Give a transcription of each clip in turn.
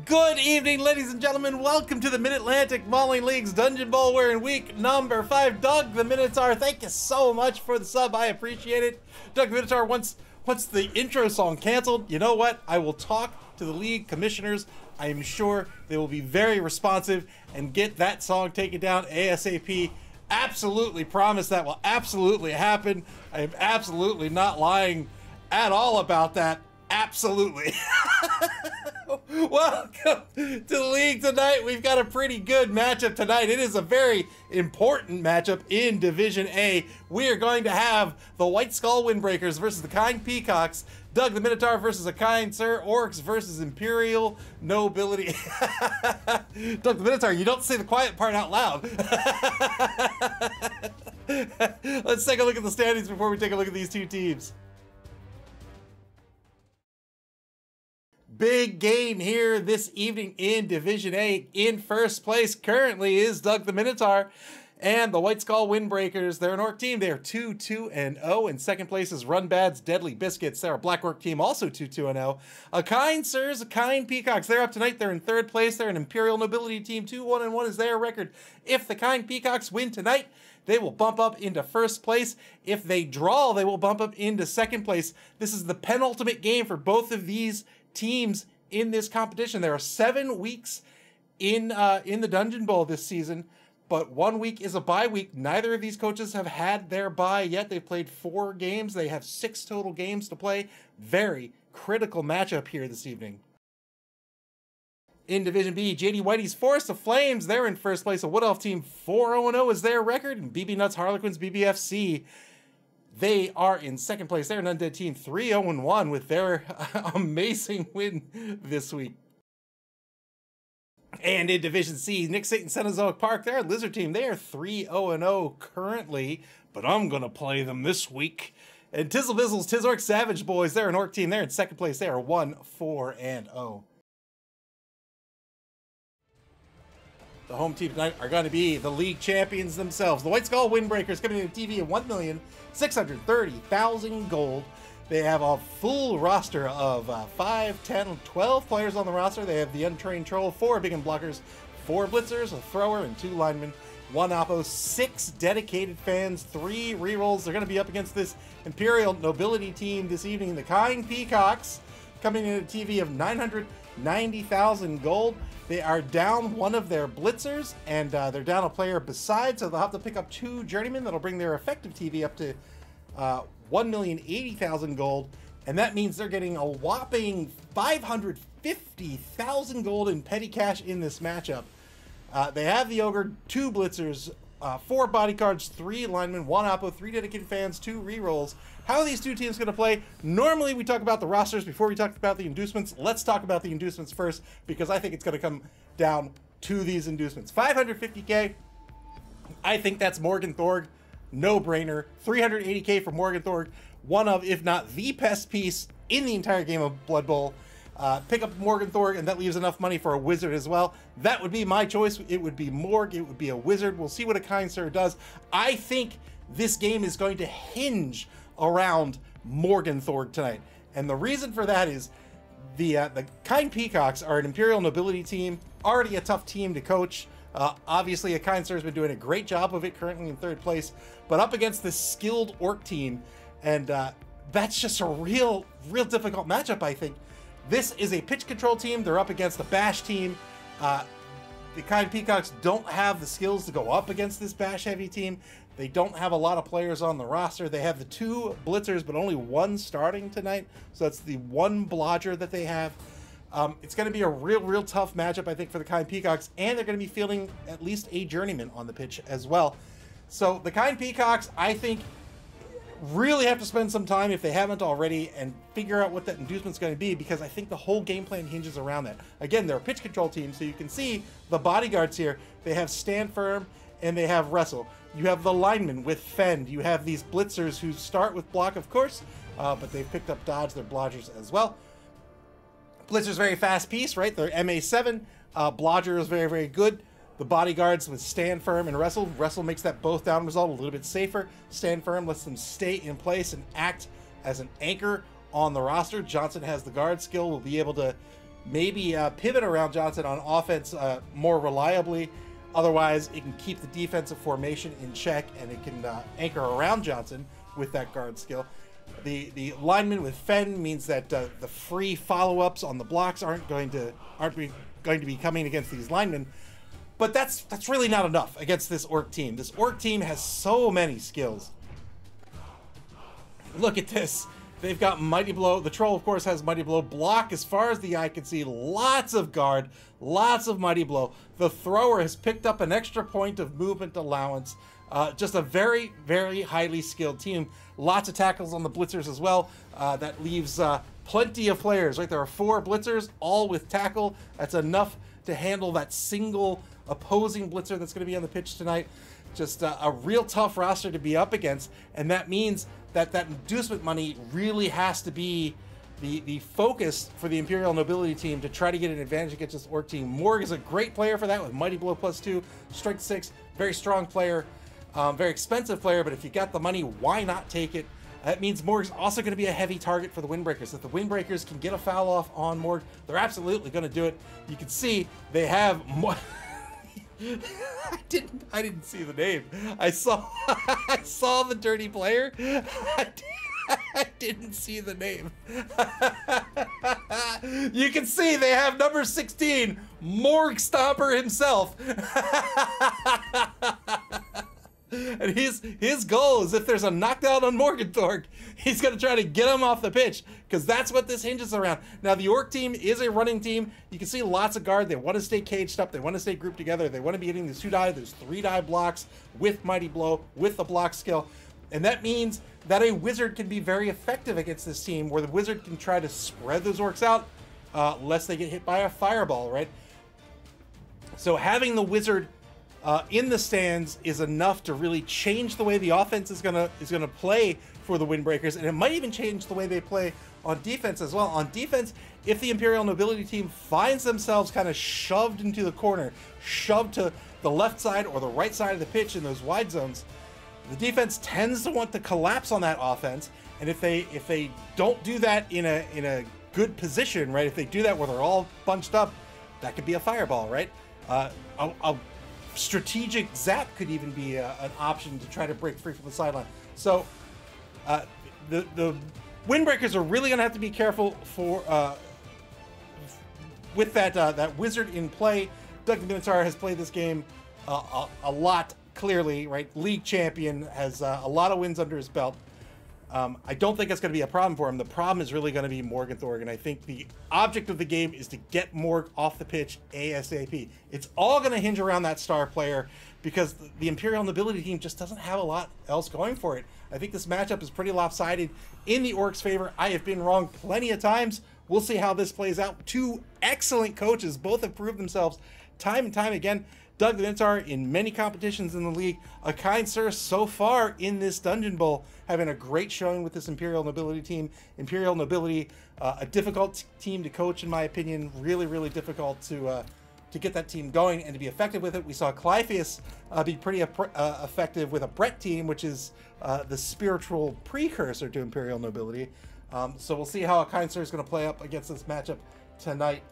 Good evening, ladies and gentlemen. Welcome to the Mid-Atlantic Mauling League's Dungeon Bowl. We're in week number 5. Doug the Minotaur, thank you so much for the sub. I appreciate it. Doug the Minotaur, once the intro song canceled, you know what? I will talk to the league commissioners. I am sure they will be very responsive and get that song taken down ASAP. Absolutely promise that will absolutely happen. I am absolutely not lying at all about that. Absolutely. Welcome to the league tonight. We've got a pretty good matchup tonight. It is a very important matchup in Division A. We are going to have the White Skull Windbreakers versus the Kind Peacocks. Doug the Minotaur versus a Kind Sir. Orcs versus Imperial Nobility. Doug the Minotaur, you don't say the quiet part out loud. Let's take a look at the standings before we take a look at these two teams. Big game here this evening in Division A. In first place currently is Doug the Minotaur and the White Skull Windbreakers. They're an Orc team. They are 2-2-0. In second place is Run Bad's Deadly Biscuits. They're a Black Orc team, also 2-2-0. A Kind Sirs, a Kind Peacocks. They're up tonight. They're in third place. They're an Imperial Nobility team. 2-1-1 is their record. If the Kind Peacocks win tonight, they will bump up into first place. If they draw, they will bump up into second place. This is the penultimate game for both of these teams in this competition. There are 7 weeks in the Dungeon Bowl this season, but 1 week is a bye week. Neither of these coaches have had their bye yet. They've played 4 games. They have 6 total games to play. Very critical matchup here this evening. In Division B, JD Whitey's Forest of Flames, they're in first place. A Wood Elf team, 4-0 is their record. And BB Nuts Harlequins BBFC, they are in second place. They're an Undead team, 3-0-1 with their amazing win this week. And in Division C, Nick Satan Cenozoic Park, they're a Lizard team. They are 3-0 currently, but I'm going to play them this week. And Tizzle Bizzle's Tizorc Savage Boys, they're an Orc team. They're in second place. They are 1-4-0. The home team tonight are going to be the league champions themselves. The White Skull Windbreakers coming in a TV of 1,630,000 gold. They have a full roster of 5, 10, 12 players on the roster. They have the Untrained Troll, 4 Big and Blockers, 4 Blitzers, a Thrower, and 2 Linemen, 1 Oppo, 6 dedicated fans, 3 rerolls. They're going to be up against this Imperial Nobility team this evening. The Kind Peacocks coming in a TV of 990,000 gold. They are down one of their blitzers, and they're down a player besides, so they'll have to pick up 2 journeymen. That'll bring their effective TV up to 1,080,000 gold, and that means they're getting a whopping 550,000 gold in petty cash in this matchup. They have the Ogre, 2 blitzers, 4 bodyguards, 3 linemen, 1 oppo, 3 dedicated fans, 2 rerolls. How are these two teams going to play? Normally we talk about the rosters before we talk about the inducements. Let's talk about the inducements first, because I think it's going to come down to these inducements. 550k, I think that's Morgan Thorg, no brainer. 380k for Morgan Thorg, one of, if not the best piece in the entire game of Blood Bowl. Pick up Morgan Thorg, and that leaves enough money for a wizard as well. That would be my choice. It would be Morg, it would be a wizard. We'll see what a Kind Sir does. I think this game is going to hinge around Morgan Thorg tonight. And the reason for that is the Kind Peacocks are an Imperial Nobility team, already a tough team to coach. Obviously, a Kind Sir has been doing a great job of it, currently in third place, but up against this skilled Orc team, and that's just a real difficult matchup, I think. This is a pitch control team. They're up against the Bash team. The Kind Peacocks don't have the skills to go up against this Bash heavy team. They don't have a lot of players on the roster. They have the 2 blitzers, but only 1 starting tonight. So that's the 1 blodger that they have. It's going to be a real tough matchup, I think, for the Kind Peacocks, and they're going to be fielding at least a journeyman on the pitch as well. So the Kind Peacocks, I think, really have to spend some time, if they haven't already, and figure out what that inducement's going to be, because I think the whole game plan hinges around that. Again, they're a pitch control team, so you can see the bodyguards here. They have Stand Firm and they have Wrestle. You have the linemen with Fend. You have these blitzers who start with block, of course, but they've picked up dodge. They're blodgers as well. Blitzer's very fast piece, right? They're MA7. Blodger is very good. The bodyguards with Stand Firm and Wrestle. Wrestle makes that both down result a little bit safer. Stand Firm lets them stay in place and act as an anchor on the roster. Johnson has the guard skill, will be able to maybe pivot around Johnson on offense more reliably. Otherwise, it can keep the defensive formation in check, and it can anchor around Johnson with that guard skill. The lineman with Fenn means that the free follow-ups on the blocks aren't going to be coming against these linemen. But that's really not enough against this Orc team. This Orc team has so many skills. Look at this. They've got Mighty Blow. The Troll, of course, has Mighty Blow. Block as far as the eye can see. Lots of guard. Lots of Mighty Blow. The Thrower has picked up an extra point of movement allowance. Just a very, very highly skilled team. Lots of tackles on the Blitzers as well. That leaves plenty of players, right? There are 4 Blitzers, all with tackle. That's enough to handle that single opposing Blitzer that's going to be on the pitch tonight. Just a real tough roster to be up against, and that means that inducement money really has to be the focus for the Imperial Nobility team to try to get an advantage against this Orc team. Morg is a great player for that with Mighty Blow +2, Strength 6, very strong player, very expensive player, but if you got the money, why not take it? That means Morg's also going to be a heavy target for the Windbreakers. If the Windbreakers can get a foul off on Morg, they're absolutely going to do it. You can see they have more... I didn't see the name. I saw the dirty player. I didn't see the name. You can see they have number 16, Morg Stomper himself. And his goal is if there's a knockdown on Morgenthorpe, he's going to try to get him off the pitch, because that's what this hinges around. Now, the Orc team is a running team. You can see lots of guard. They want to stay caged up. They want to stay grouped together. They want to be getting these 2-die, there's 3-die blocks with Mighty Blow, with the block skill. And that means that a Wizard can be very effective against this team, where the Wizard can try to spread those Orcs out, lest they get hit by a fireball, right? So having the Wizard in the stands is enough to really change the way the offense is gonna play for the Windbreakers, and it might even change the way they play on defense as well. On defense, if the Imperial Nobility team finds themselves kind of shoved into the corner, shoved to the left side or the right side of the pitch in those wide zones, the defense tends to want to collapse on that offense. And if they don't do that in a good position, right? If they do that where they're all bunched up, that could be a fireball, right? A strategic zap could even be an option to try to break free from the sideline. So the Windbreakers are really going to have to be careful for with that Wizard in play. Doug the Minotaur has played this game a lot, clearly, right? League champion, has a lot of wins under his belt. I don't think it's going to be a problem for him. The problem is really going to be Morgenthorpe, and I think the object of the game is to get Morg off the pitch ASAP. It's all going to hinge around that star player, because the Imperial Nobility team just doesn't have a lot else going for it. I think this matchup is pretty lopsided in the Orcs' favor. I have been wrong plenty of times. We'll see how this plays out. 2 excellent coaches, both have proved themselves time and time again. Doug the Minotaur in many competitions in the league. A Kind Sir so far in this Dungeon Bowl, having a great showing with this Imperial Nobility team. Imperial Nobility, a difficult team to coach, in my opinion. Really, really difficult to get that team going and to be effective with it. We saw Clypheus be pretty effective with a Brett team, which is the spiritual precursor to Imperial Nobility. So we'll see how a Kind Sir is going to play up against this matchup tonight.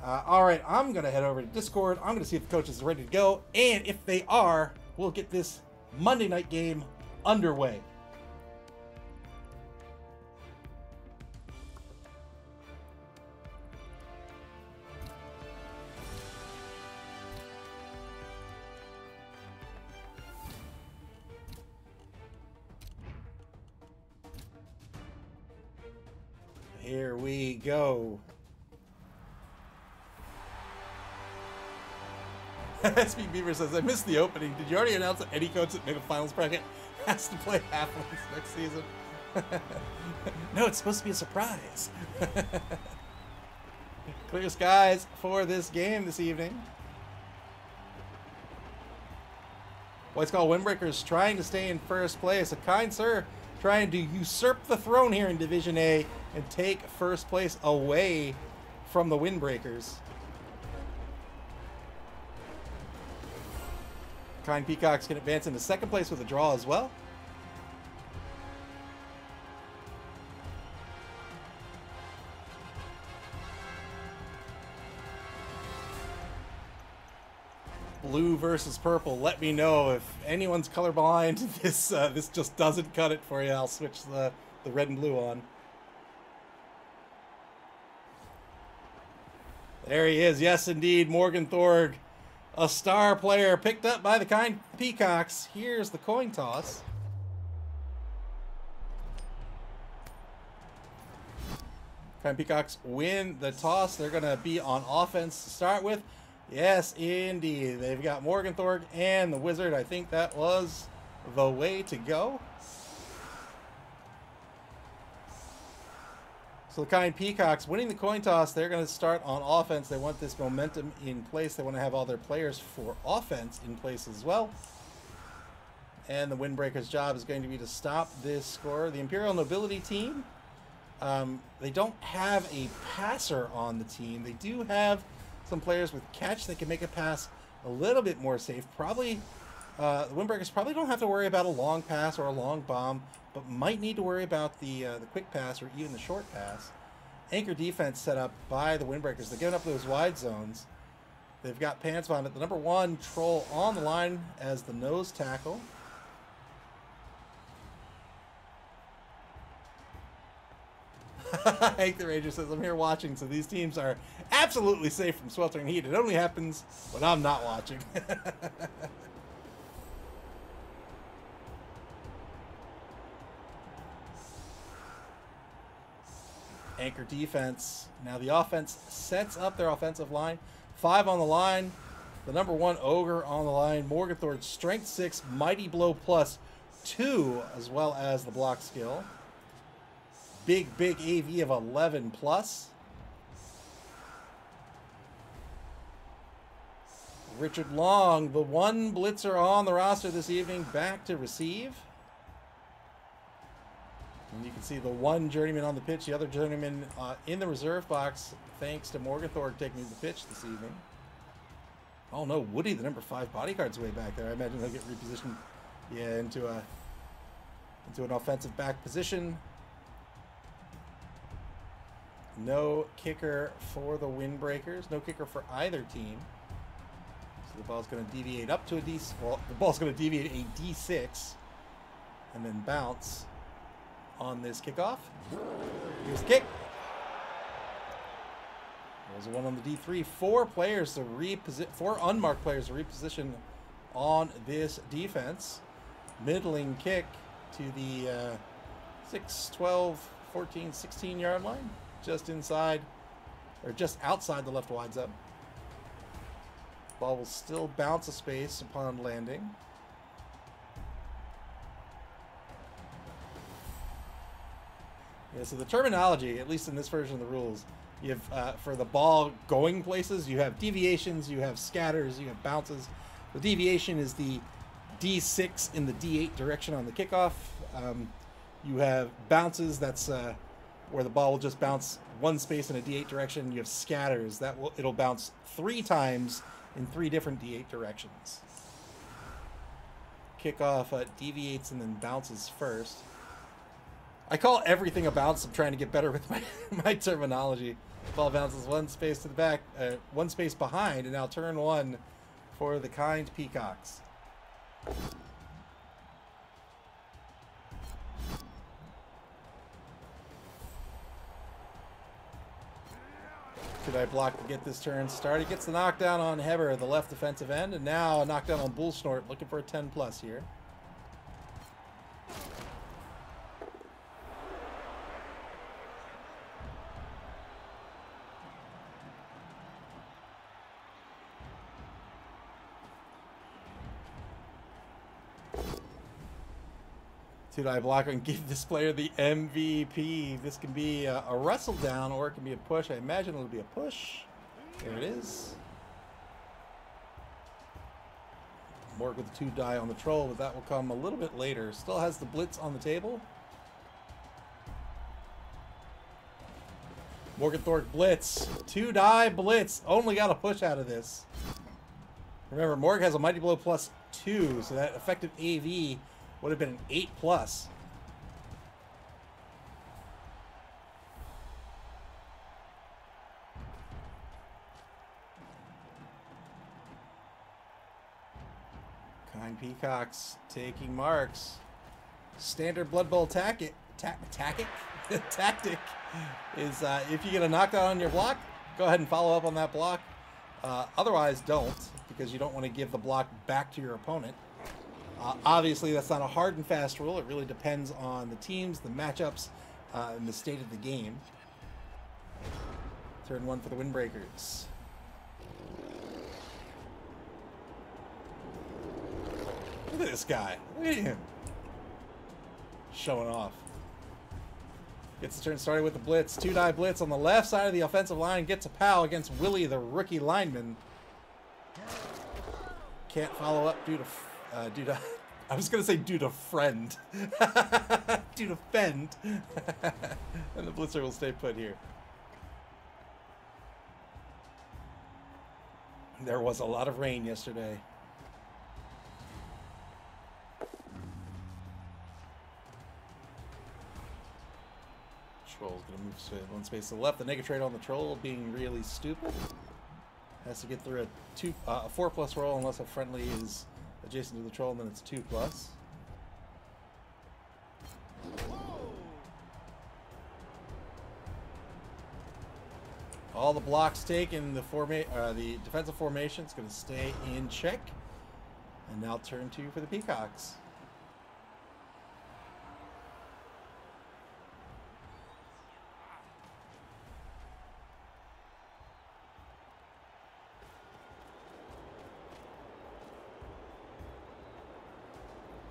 All right, I'm going to head over to Discord. I'm going to see if the coaches are ready to go. And if they are, we'll get this Monday night game underway. Here we go. SB Beaver says, I missed the opening. Did you already announce that any coach that made a finals bracket has to play halflings next season? No, it's supposed to be a surprise. Clear skies for this game this evening. What's called Windbreakers trying to stay in first place. A Kind Sir trying to usurp the throne here in Division A and take first place away from the Windbreakers. Kind Peacocks can advance into second place with a draw as well. blue versus purple. Let me know if anyone's colorblind. This just doesn't cut it for you. I'll switch the red and blue on. There he is. Yes, indeed. Morgan Thorg, a star player picked up by the kind Peacocks. Here's the coin toss. Kind Peacocks win the toss. They're going to be on offense to start with. Yes, indeed. They've got Morgan Thorg and the Wizard. I think that was the way to go. So the kind Peacocks winning the coin toss. They're going to start on offense. They want this momentum in place. They want to have all their players for offense in place as well. And the Windbreakers' job is going to be to stop this score. The Imperial Nobility team, they don't have a passer on the team. They do have some players with catch that can make a pass a little bit more safe. Probably, the Windbreakers probably don't have to worry about a long pass or a long bomb, but might need to worry about the quick pass or even the short pass. Anchor defense set up by the Windbreakers. They're giving up those wide zones. They've got Pants Vomit, the #1 troll, on the line as the nose tackle. Hank the Ranger says, I'm here watching, so these teams are absolutely safe from sweltering heat. It only happens when I'm not watching. Anchor defense. Now the offense sets up their offensive line. 5 on the line. The #1 Ogre on the line. Morgan Thorg, Strength 6, Mighty Blow +2, as well as the block skill. Big AV of 11+. Richard Long, the one blitzer on the roster this evening, back to receive. And you can see the one journeyman on the pitch, the other journeyman in the reserve box, thanks to Morgan Thorg taking the pitch this evening. Oh no, Woody, the #5 bodyguard's way back there. I imagine he'll get repositioned, yeah, into an offensive back position. No kicker for the Windbreakers. No kicker for either team. So the ball's going to deviate up to a D. Well, the ball's going to deviate a D6 and then bounce on this kickoff. Here's the kick. There's one on the D3. 4 players to reposition. 4 unmarked players to reposition on this defense. Middling kick to the 6, 12, 14, 16 yard line. Just inside, or just outside the left wide zone. Ball will still bounce a space upon landing. Yeah, so the terminology, at least in this version of the rules, you have for the ball going places, you have deviations, you have scatters, you have bounces. The deviation is the D6 in the D8 direction on the kickoff. You have bounces, that's where the ball will just bounce one space in a D8 direction. You have scatters, it'll bounce 3 times in 3 different D8 directions. Kickoff deviates and then bounces first. I call everything a bounce. I'm trying to get better with my terminology. Ball bounces one space to the back, one space behind, and now turn 1 for the kind Peacocks. Should I block to get this turn started? Gets the knockdown on Heber, the left defensive end, and now a knockdown on Bullsnort, looking for a 10+ here. Should I block and give this player the MVP? This can be a wrestle down or it can be a push. I imagine it'll be a push. There it is. Morg with the 2 die on the troll, but that will come a little bit later. Still has the blitz on the table. Morgan Thorg blitz. 2 die blitz. Only got a push out of this. Remember, Morg has a Mighty Blow +2, so that effective AV would have been an 8+. Kind Peacocks taking marks. Standard Blood Bowl tactic is if you get a knockdown on your block, go ahead and follow up on that block. Otherwise, don't, because you don't want to give the block back to your opponent. Obviously, that's not a hard and fast rule. It really depends on the teams, the matchups, and the state of the game. Turn 1 for the Windbreakers. Look at this guy. Look at him. Showing off. Gets the turn started with the blitz. 2-die blitz on the left side of the offensive line. Gets a POW against Willie, the rookie lineman. Can't follow up due to I was going to say due to friend. Due to fend. And the blitzer will stay put here. There was a lot of rain yesterday. Troll's going to move one space to the left. The negative on the troll being really stupid. Has to get through a 4+ roll unless a friendly is adjacent to the troll, and then it's 2+. All the blocks taken. The defensive formation is going to stay in check. And now turn 2 for the Peacocks.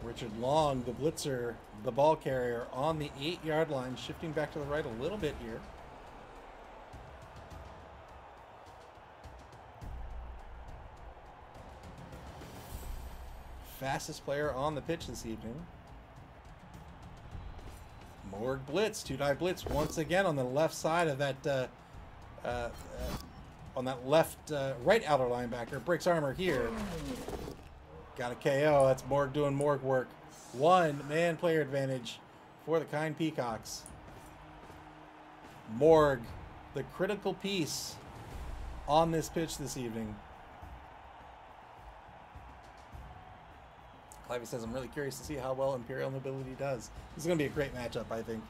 Richard Long, the blitzer, the ball carrier, on the 8-yard line, shifting back to the right a little bit here. Fastest player on the pitch this evening. Morg blitz, 2-die blitz once again on the left side of that, on that left, right outer linebacker. Breaks armor here. Got a KO. That's Morg doing Morg work. 1-man player advantage for the Kind Peacocks. Morg, the critical piece on this pitch this evening. Clivey says, I'm really curious to see how well Imperial Nobility does. This is going to be a great matchup, I think.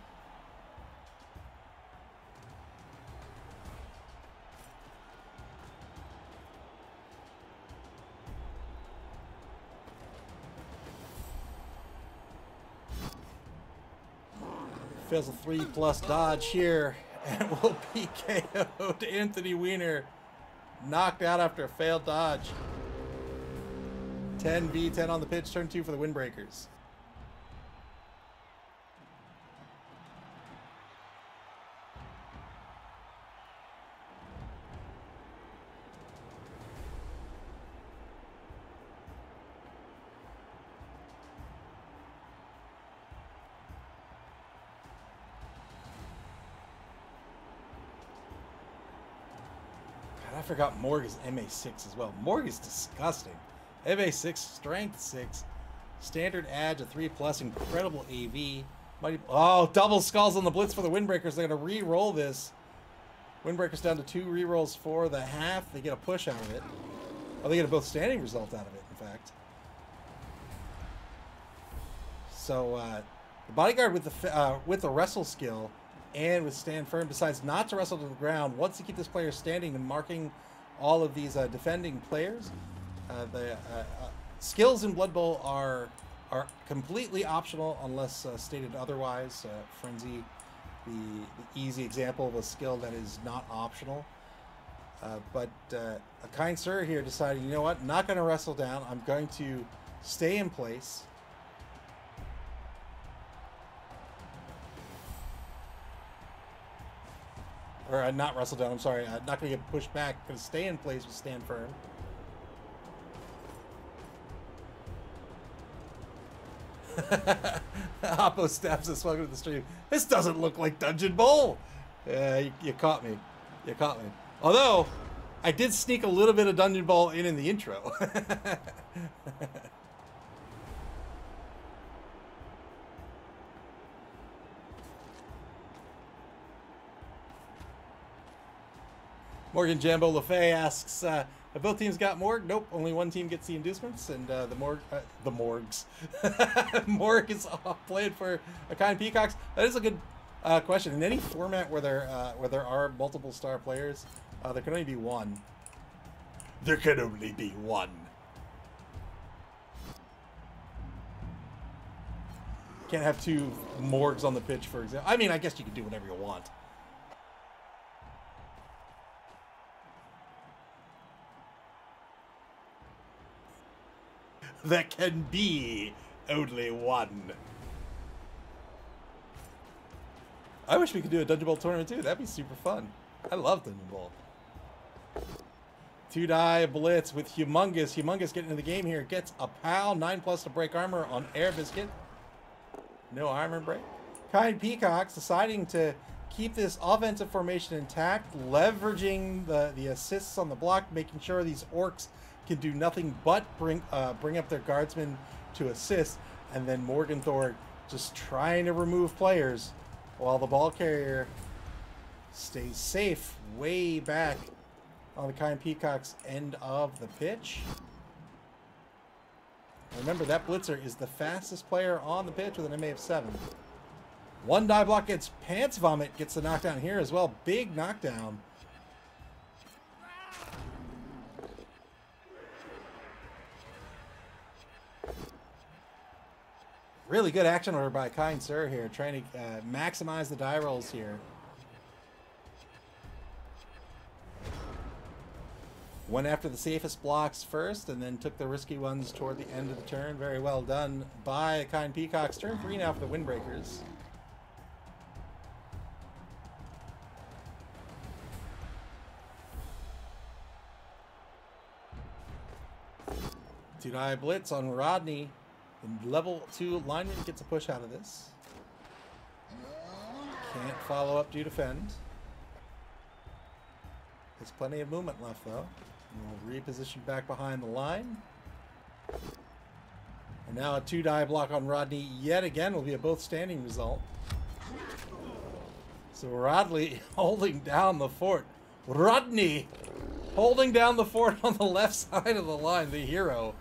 Fails a 3+ dodge here and will be KO'd. Anthony Weiner knocked out after a failed dodge. 10v10 on the pitch, turn 2 for the Windbreakers. God, I forgot Morg is MA6 as well. Morg is disgusting. MA6, strength 6, standard edge, a 3+, incredible AV. Oh, double skulls on the blitz for the Windbreakers. They're going to re-roll this. Windbreakers down to 2 re-rolls for the half. They get a push out of it. Oh, they get a both standing result out of it, in fact. So the bodyguard with the wrestle skill and with stand firm decides not to wrestle to the ground, wants to keep this player standing and marking all of these defending players. The skills in Blood Bowl are completely optional unless stated otherwise. Frenzy, the easy example of a skill that is not optional. But a kind sir here decided, you know what, not going to wrestle down. I'm going to stay in place. Or not wrestle down, I'm sorry. Not going to get pushed back. Going to stay in place with stand firm. Oppo stabs us. Welcome to the stream. This doesn't look like Dungeonbowl. You caught me. You caught me. Although, I did sneak a little bit of Dungeonbowl in the intro. Morgan Jambo LaFay asks, Have both teams got Morg? Nope. Only one team gets the inducements, and the Morgs. Morg is played for a kind Peacocks. That is a good question. In any format where there are multiple star players, there can only be one. There can only be one. Can't have two Morgs on the pitch, for example. I mean, I guess you can do whatever you want. There can be only one. I wish we could do a Dungeonbowl tournament too. That'd be super fun. I love Dungeonbowl. 2-die blitz with Humongous. Humongous getting into the game here. Gets a PAL. 9+ to break armor on Air Biscuit. No armor break. Kind Peacocks deciding to keep this offensive formation intact, leveraging the assists on the block, making sure these orcs can do nothing but bring up their guardsmen to assist, and then Morgenthor just trying to remove players while the ball carrier stays safe way back on the Kind Peacocks end of the pitch. Remember, that blitzer is the fastest player on the pitch with an MA of 7. 1-die block gets Pants Vomit, gets the knockdown here as well. Big knockdown. Really good action order by Kind Sir here, trying to maximize the die rolls here. Went after the safest blocks first, and then took the risky ones toward the end of the turn. Very well done by Kind Peacocks. Turn 3 now for the Windbreakers. Two-die blitz on Rodney. And level 2 lineman gets a push out of this. Can't follow up, do defend. There's plenty of movement left, though. We'll reposition back behind the line. And now a 2-die block on Rodney yet again will be a both standing result. So Rodney holding down the fort. Rodney holding down the fort on the left side of the line, the hero.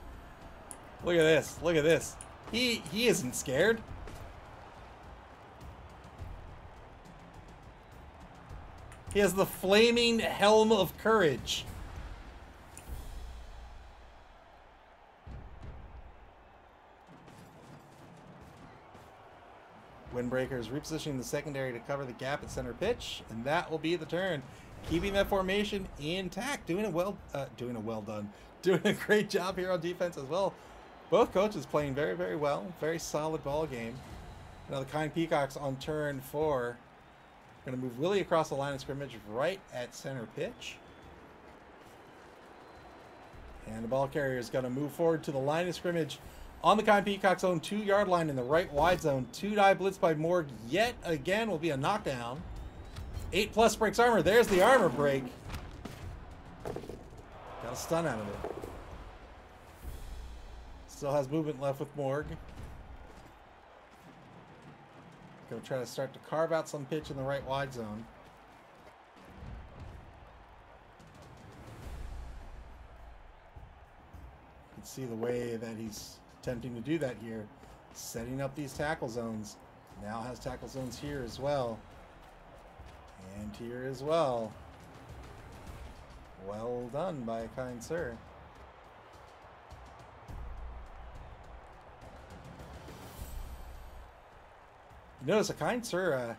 Look at this. Look at this. He isn't scared. He has the flaming helm of courage. Windbreakers repositioning the secondary to cover the gap at center pitch, and that will be the turn. Keeping that formation intact, doing a great job here on defense as well. Both coaches playing very, very well. Very solid ball game. Now the Kind Peacocks on turn 4. Going to move Willie across the line of scrimmage right at center pitch. And the ball carrier is going to move forward to the line of scrimmage on the Kind Peacocks' own 2-yard line in the right wide zone. 2-die blitz by Morg yet again will be a knockdown. 8+ breaks armor. There's the armor break. Got a stun out of it. Still has movement left with Morg. Gonna try to start to carve out some pitch in the right wide zone. You can see the way that he's attempting to do that here. Setting up these tackle zones. Now has tackle zones here as well. And here as well. Well done by a Kind Sir. Notice a Kind Sir,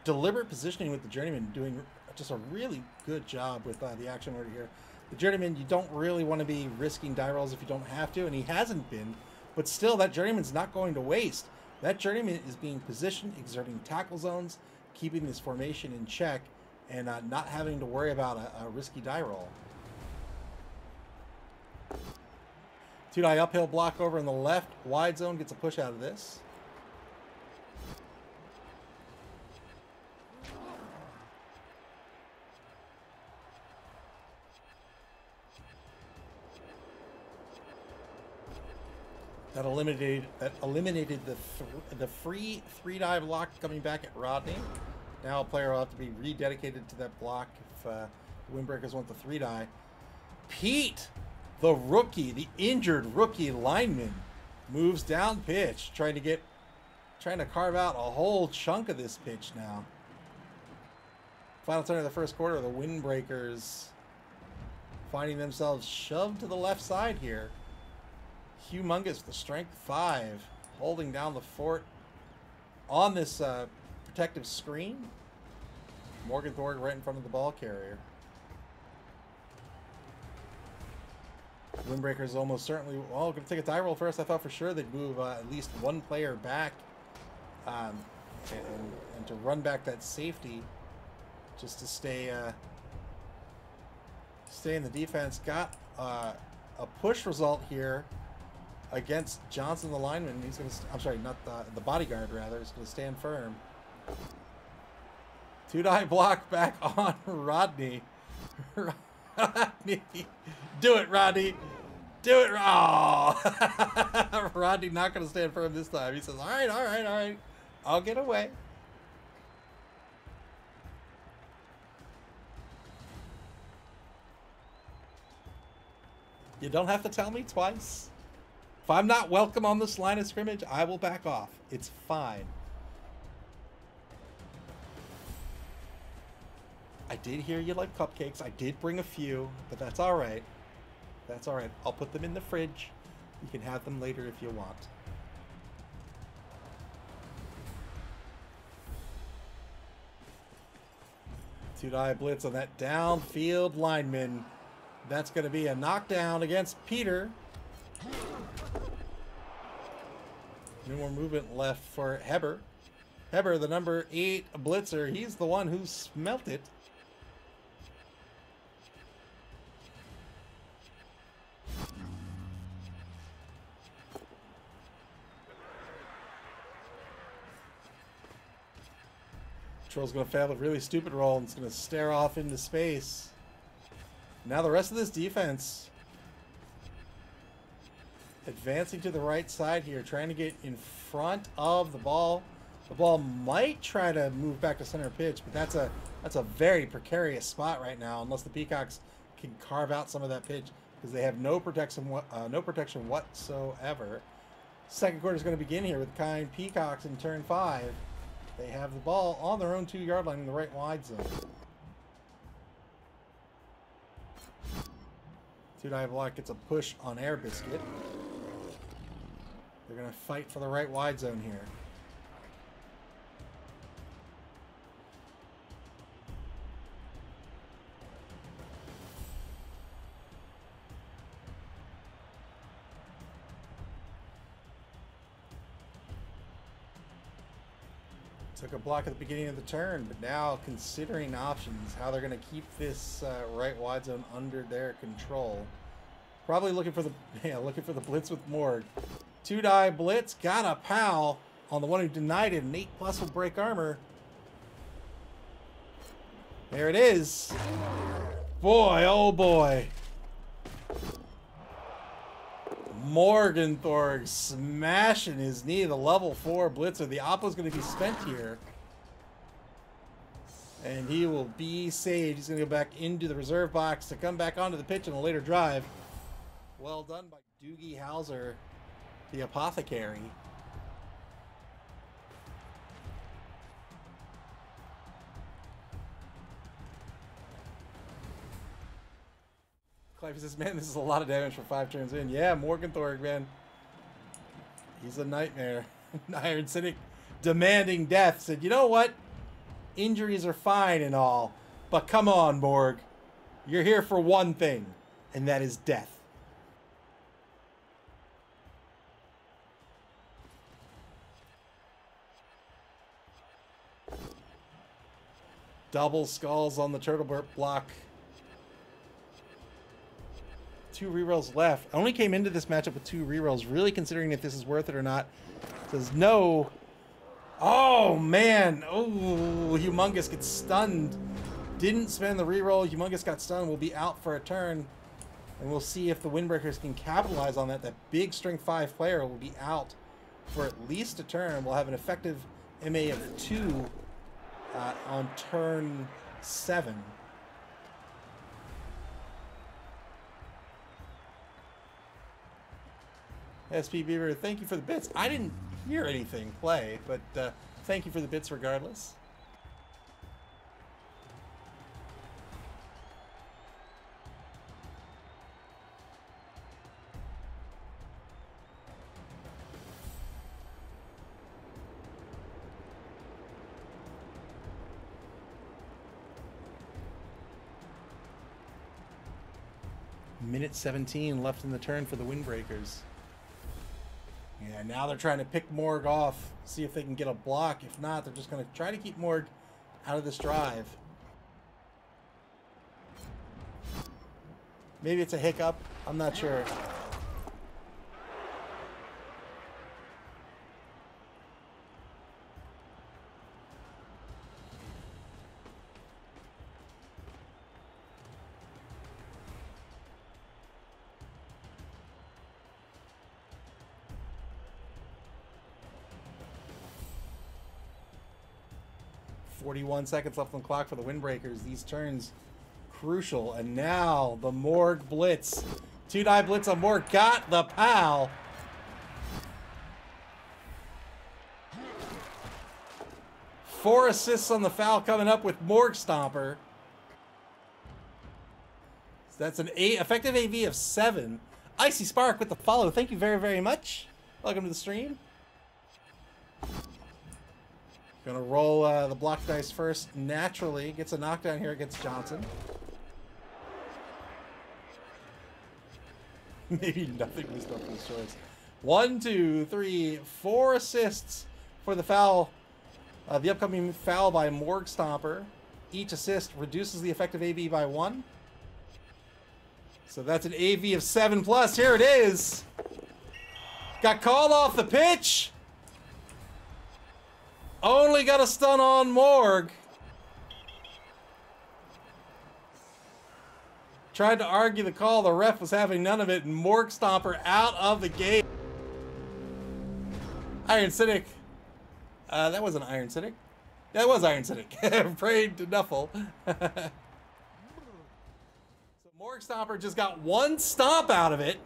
deliberate positioning with the Journeyman, doing just a really good job with the action order here. The Journeyman, you don't really want to be risking die rolls if you don't have to, and he hasn't been, but still that Journeyman's not going to waste. That Journeyman is being positioned, exerting tackle zones, keeping this formation in check, and not having to worry about a risky die roll. 2-die uphill block over in the left wide zone gets a push out of this. That eliminated the free 3-die block coming back at Rodney. Now a player will have to be rededicated to that block if Windbreakers want the 3-die. Pete, the rookie, the injured rookie lineman, moves down pitch, trying to carve out a whole chunk of this pitch now. Final turn of the first quarter, the Windbreakers finding themselves shoved to the left side here. Humongous, the strength 5, holding down the fort on this protective screen. Morgan Thorg right in front of the ball carrier. Windbreakers almost certainly, well, going to take a die roll first. I thought for sure they'd move at least one player back and to run back that safety just to stay in the defense. Got a push result here against Johnson, the lineman. He's going to, I'm sorry, not the bodyguard, rather. He's going to stand firm. 2-die block back on Rodney. Rodney. Do it, Rodney. Do it. Oh. Rodney not going to stand firm this time. He says, all right, all right, all right. I'll get away. You don't have to tell me twice. If I'm not welcome on this line of scrimmage, I will back off. It's fine. I did hear you like cupcakes. I did bring a few, but that's all right. That's all right. I'll put them in the fridge. You can have them later if you want. Two-die blitz on that downfield lineman. That's going to be a knockdown against Peter. No more movement left for Heber. Heber, the number 8 blitzer, he's the one who smelt it. Troll's going to fail a really stupid roll and it's going to stare off into space. Now the rest of this defense advancing to the right side here, trying to get in front of the ball. The ball might try to move back to center pitch, but that's a very precarious spot right now, unless the Peacocks can carve out some of that pitch, because they have no protection whatsoever. Second quarter is going to begin here with kind Peacocks in turn 5. They have the ball on their own 2-yard line in the right wide zone. Two-die block gets a push on Air Biscuit. They're going to fight for the right wide zone here. Took a block at the beginning of the turn, but now considering options, how they're going to keep this right wide zone under their control. Probably looking for the blitz with Morg. Two-die blitz, got a pal on the one who denied it. An 8+ will break armor. There it is. Boy, oh boy. Morgan Thorg smashing his knee, the level 4 blitzer. The oppo's going to be spent here. And he will be saved. He's going to go back into the reserve box to come back onto the pitch in a later drive. Well done by Doogie Hauser, the apothecary. Clive says, man, this is a lot of damage for 5 turns in. Yeah, Morgan Thorg, man. He's a nightmare. Iron Cynic demanding death. Said, you know what? Injuries are fine and all, but come on, Morg. You're here for one thing, and that is death. Double skulls on the turtle block. 2 rerolls left. I only came into this matchup with 2 rerolls, really considering if this is worth it or not. Says no. Oh, man. Oh, Humongous gets stunned. Didn't spend the reroll. Humongous got stunned. Will be out for a turn. And we'll see if the Windbreakers can capitalize on that. That big strength 5 player will be out for at least a turn. We'll have an effective MA of 2 on turn 7. SP Beaver, thank you for the bits. I didn't hear anything play, but thank you for the bits regardless. Minute 17 left in the turn for the Windbreakers. Yeah, now they're trying to pick Morg off, see if they can get a block. If not, they're just going to try to keep Morg out of this drive. Maybe it's a hiccup. I'm not sure. 41 seconds left on the clock for the Windbreakers. These turns crucial. And now the Morg blitz. 2-die blitz on Morg. Got the POW. Four assists on the foul coming up with Morg Stomper. So that's an effective AV of 7. Icy Spark with the follow. Thank you very, very much. Welcome to the stream. Gonna roll the block dice first. Naturally, gets a knockdown here against Johnson. Maybe nothing was done for this choice. 1, 2, 3, 4 assists for the foul. The upcoming foul by Morg Stomper. Each assist reduces the effective AV by 1. So that's an AV of 7+. Here it is. Got called off the pitch. Only got a stun on Morg. Tried to argue the call. The ref was having none of it. And Morg Stomper out of the game. Iron Cynic. That wasn't Iron Cynic. That was Iron Cynic. Prayed to Nuffle. So Morg Stomper just got one stomp out of it.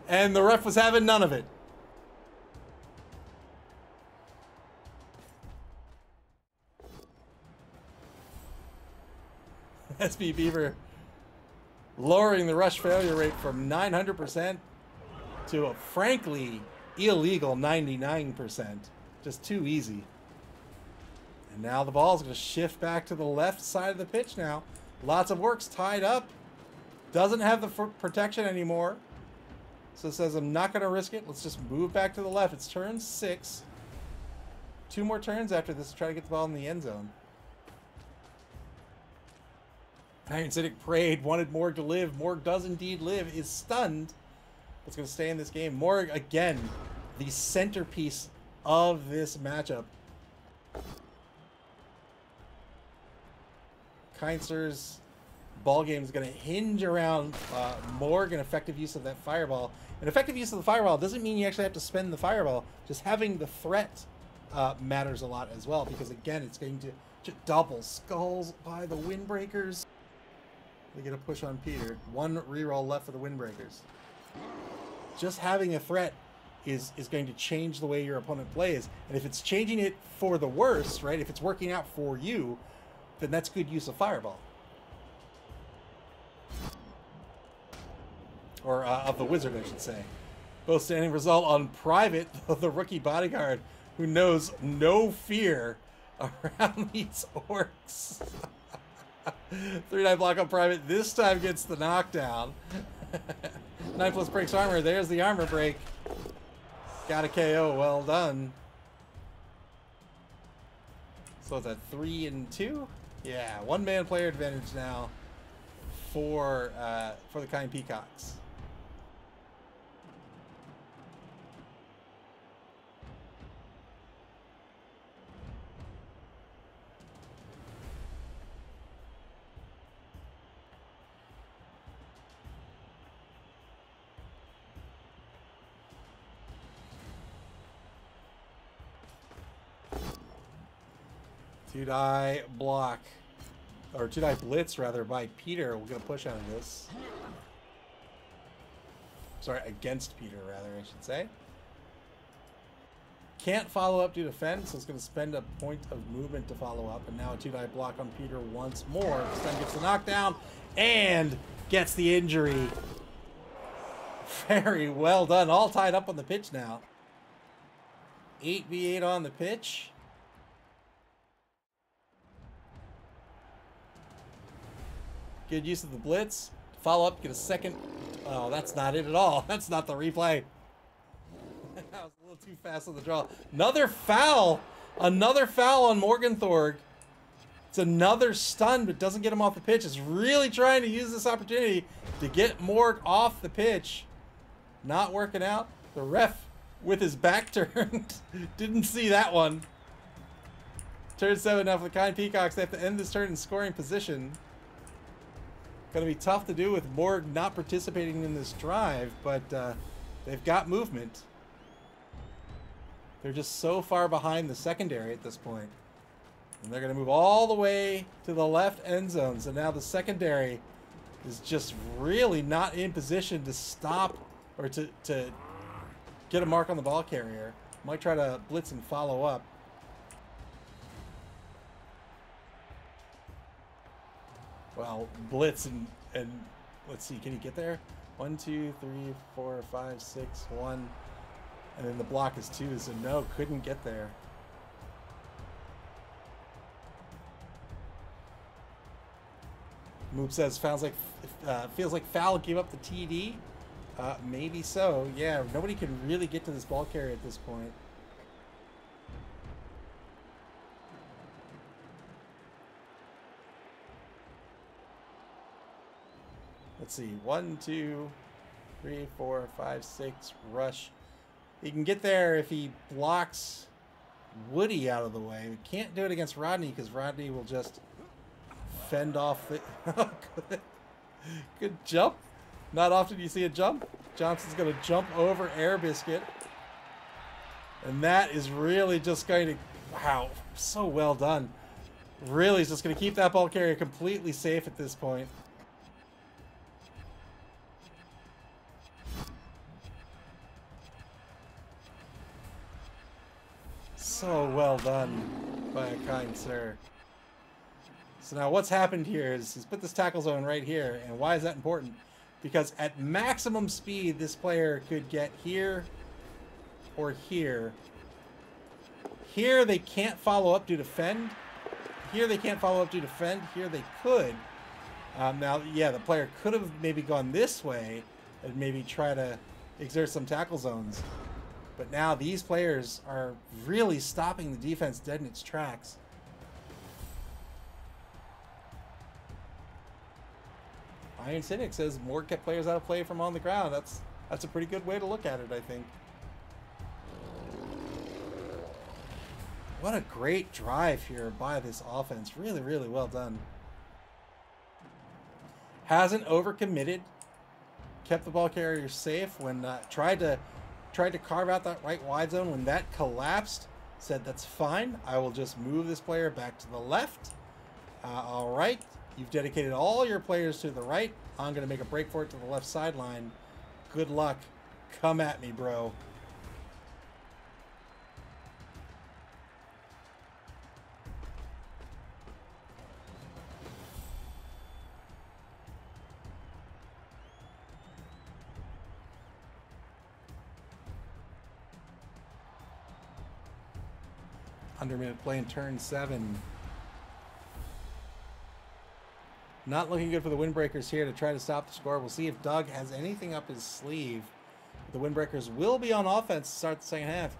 And the ref was having none of it. SB Beaver lowering the rush failure rate from 900% to a frankly illegal 99%. Just too easy. And now the ball is going to shift back to the left side of the pitch now. Lots of works tied up. Doesn't have the protection anymore. So it says, I'm not going to risk it. Let's just move back to the left. It's turn 6. 2 more turns after this to try to get the ball in the end zone. Iron Cynic prayed, wanted Morg to live. Morg does indeed live, is stunned. It's going to stay in this game. Morg, again, the centerpiece of this matchup. Keinster's ball game is going to hinge around Morg and effective use of that fireball. And effective use of the fireball doesn't mean you actually have to spend the fireball. Just having the threat matters a lot as well, because again, it's going to double skulls by the Windbreakers. They get a push on Peter. 1 reroll left for the Windbreakers. Just having a threat is going to change the way your opponent plays. And if it's changing it for the worse, right? If it's working out for you, then that's good use of fireball. Or of the wizard, I should say. Both standing result on Private, the rookie bodyguard, who knows no fear around these orcs. 3-9 block on Private. This time gets the knockdown. 9+ breaks armor. There's the armor break. Got a KO. Well done. So it's a 3 and 2. Yeah, 1-man player advantage now for the Kind Peacocks. Two-die block, or 2-die blitz rather, by Peter. We're going to push out of this. Sorry, against Peter, rather, I should say. Can't follow up due to fend, so it's going to spend a point of movement to follow up. And now a 2-die block on Peter once more. Stun gets the knockdown and gets the injury. Very well done. All tied up on the pitch now. 8v8 on the pitch. Good use of the blitz. Follow up, get a second. Oh, that's not it at all. That's not the replay. That was a little too fast on the draw. Another foul. Another foul on Morgenthorg. It's another stun, but doesn't get him off the pitch. It's really trying to use this opportunity to get Morg off the pitch. Not working out. The ref, with his back turned, didn't see that one. Turn 7 now for the Kind Peacocks. They have to end this turn in scoring position. Going to be tough to do with Morg not participating in this drive, but they've got movement. They're just so far behind the secondary at this point. And they're going to move all the way to the left end zone. So now the secondary is just really not in position to stop or to get a mark on the ball carrier. Might try to blitz and follow up. Well, blitz and let's see, can he get there? 1, 2, 3, 4, 5, 6, 1. And then the block is 2, so no, couldn't get there. Moop says, feels like foul gave up the TD. Maybe so. Yeah, nobody can really get to this ball carrier at this point. Let's see. 1, 2, 3, 4, 5, 6. Rush. He can get there if he blocks Woody out of the way. We can't do it against Rodney because Rodney will just fend off the... Good jump. Not often do you see a jump. Johnson's going to jump over Air Biscuit. And that is really just going to... Wow, so well done. Really is just going to keep that ball carrier completely safe at this point. So well done by a kind sir. So now what's happened here is he's put this tackle zone right here. And why is that important? Because at maximum speed, this player could get here or here. Here they can't follow up due to fend. Here they can't follow up due to fend. Here they could. Now, yeah, the player could have maybe gone this way and maybe try to exert some tackle zones. But now these players are really stopping the defense dead in its tracks. Iron Cynic says more kept players out of play from on the ground. That's a pretty good way to look at it, I think. What a great drive here by this offense. Really, really well done. Hasn't overcommitted. Kept the ball carrier safe when tried to carve out that right wide zone. When that collapsed, said that's fine. I will just move this player back to the left. All right. You've dedicated all your players to the right. I'm going to make a break for it to the left sideline. Good luck. Come at me, bro. Under minute play in turn 7. Not looking good for the Windbreakers here to try to stop the score. We'll see if Doug has anything up his sleeve. The Windbreakers will be on offense to start the second half.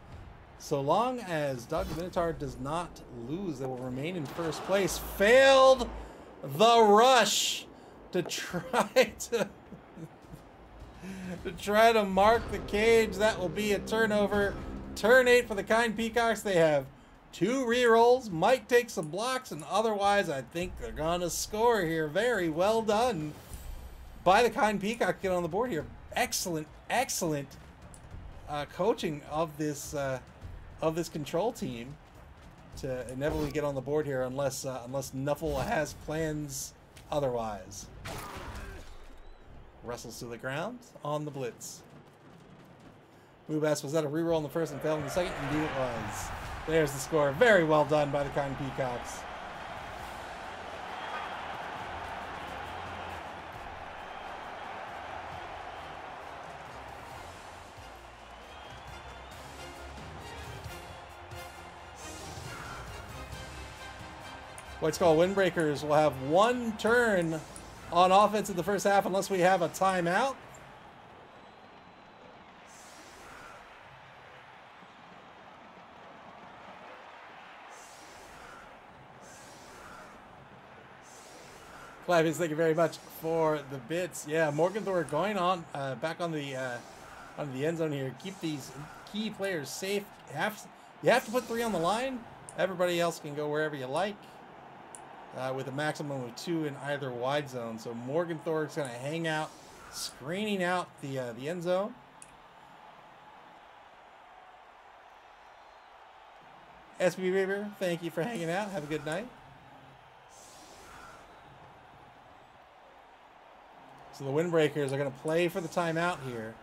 So long as Doug the Minotaur does not lose, they will remain in first place. Failed the rush to try to mark the cage. That will be a turnover. Turn 8 for the Kind Peacocks. They have 2 rerolls, might take some blocks, and otherwise I think they're gonna score here. Very well done by the Kind Peacock. Get on the board here. Excellent, excellent coaching of this control team to inevitably get on the board here, unless Nuffle has plans otherwise. Wrestles to the ground on the blitz. Bluebass, was that a reroll in the first and failed in the second? Indeed it was. There's the score. Very well done by the kind Peacocks. White Skull Windbreakers will have one turn on offense in the first half unless we have a timeout. Clive, thank you very much for the bits. Yeah, Morgenthau going on back on the end zone here. Keep these key players safe. You have to put 3 on the line. Everybody else can go wherever you like. With a maximum of 2 in either wide zone. So Morgenthau is going to hang out, screening out the end zone. SB Reaver, thank you for hanging out. Have a good night. So the Windbreakers are going to play for the timeout here.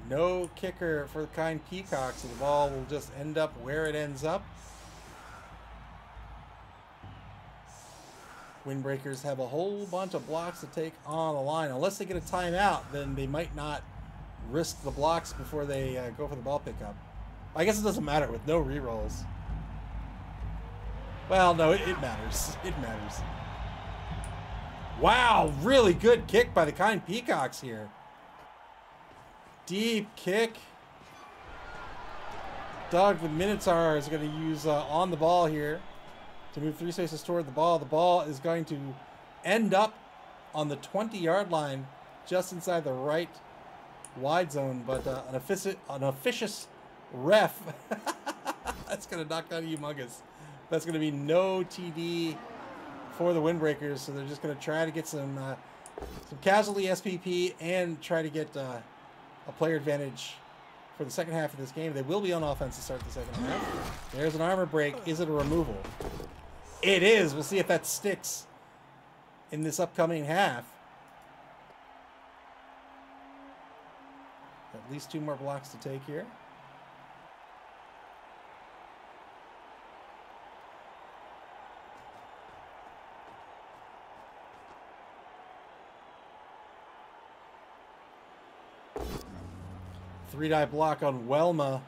No kicker for the kind Peacocks, so the ball will just end up where it ends up. Windbreakers have a whole bunch of blocks to take on the line. Unless they get a timeout, then they might not risk the blocks before they go for the ball pickup. I guess it doesn't matter with no rerolls. Well, no, it matters. It matters. Wow, really good kick by the kind Peacocks here. Deep kick. Doug, the Minotaur, is going to use on the ball here to move 3 spaces toward the ball. The ball is going to end up on the 20-yard line, just inside the right wide zone. But an officious ref, that's going to knock down humongous. That's going to be no TD for the Windbreakers, so they're just going to try to get some casualty SPP and try to get a player advantage for the second half of this game. They will be on offense to start the second half. There's an armor break. Is it a removal? It is. We'll see if that sticks in this upcoming half. At least 2 more blocks to take here. Three-die block on Welma.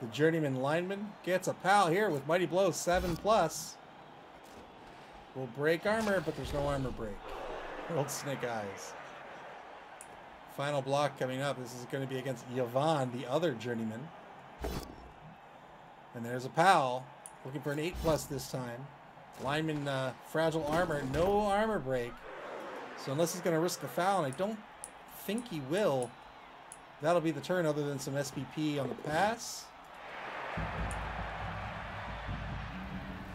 The journeyman lineman gets a pal here with Mighty Blow 7+. Will break armor, but there's no armor break. Old Snake Eyes. Final block coming up. This is going to be against Yvonne, the other journeyman. And there's a pal looking for an 8+ this time. Lineman, fragile armor, no armor break. So unless he's going to risk a foul, and I don't think he will, that'll be the turn other than some SPP on the pass.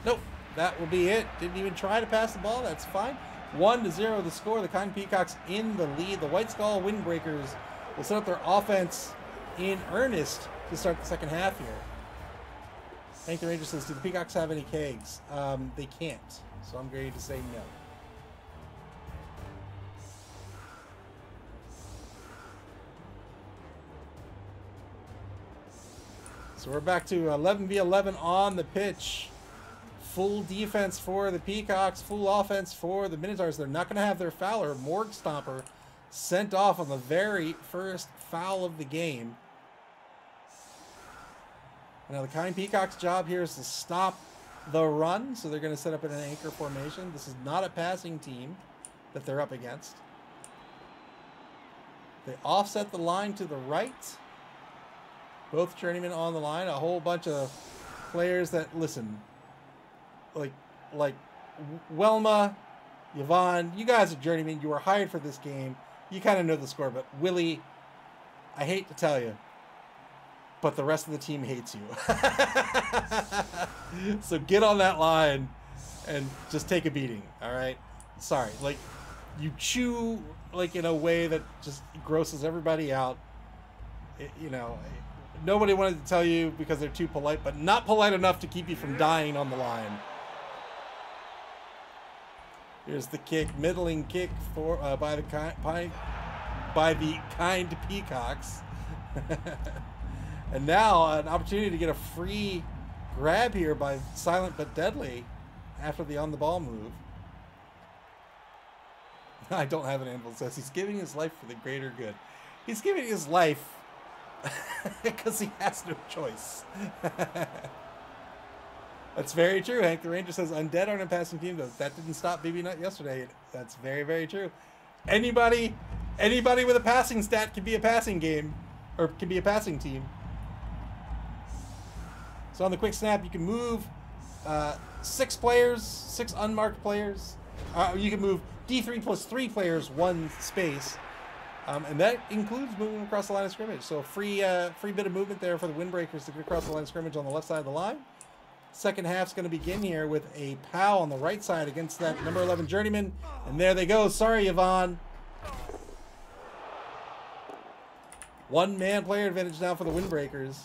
Nope, that will be it. Didn't even try to pass the ball. That's fine. 1-0 the score. The kind Peacocks in the lead. The White Skull Windbreakers will set up their offense in earnest to start the second half here. Hank the Ranger says, do the Peacocks have any kegs? They can't, so I'm going to say no. So we're back to 11v11 on the pitch. Full defense for the Peacocks, full offense for the Minotaurs. They're not going to have their fouler, Morg Stomper, sent off on the very first foul of the game. Now the kind Peacocks' job here is to stop the run, so they're going to set up in an anchor formation. This is not a passing team that they're up against. They offset the line to the right. Both journeymen on the line. A whole bunch of players that, listen, like Welma, Yvonne, you guys are journeymen. You were hired for this game. You kind of know the score, but Willie, I hate to tell you, but the rest of the team hates you. So get on that line and just take a beating, all right? Sorry, like, you chew, like, in a way that just grosses everybody out. You know, Nobody wanted to tell you because they're too polite, but not polite enough to keep you from dying on the line. Here's the kick, middling kick for by the kind Peacocks. And now an opportunity to get a free grab here by Silent but Deadly after the on the ball move. I don't have an anvil. Says he's giving his life for the greater good. He's giving his life because he has no choice. That's very true, Hank. The Ranger says undead aren't a passing team, though. That didn't stop BB Nut yesterday. That's very, very true. Anybody with a passing stat can be a passing game, or can be a passing team. So on the quick snap, you can move 6 players, 6 unmarked players. You can move D3 plus 3 players 1 space. And that includes moving across the line of scrimmage. So free bit of movement there for the Windbreakers to get across the line of scrimmage on the left side of the line. Second half's going to begin here with a POW on the right side against that number 11 Journeyman. And there they go. Sorry, Yvonne. 1-man player advantage now for the Windbreakers.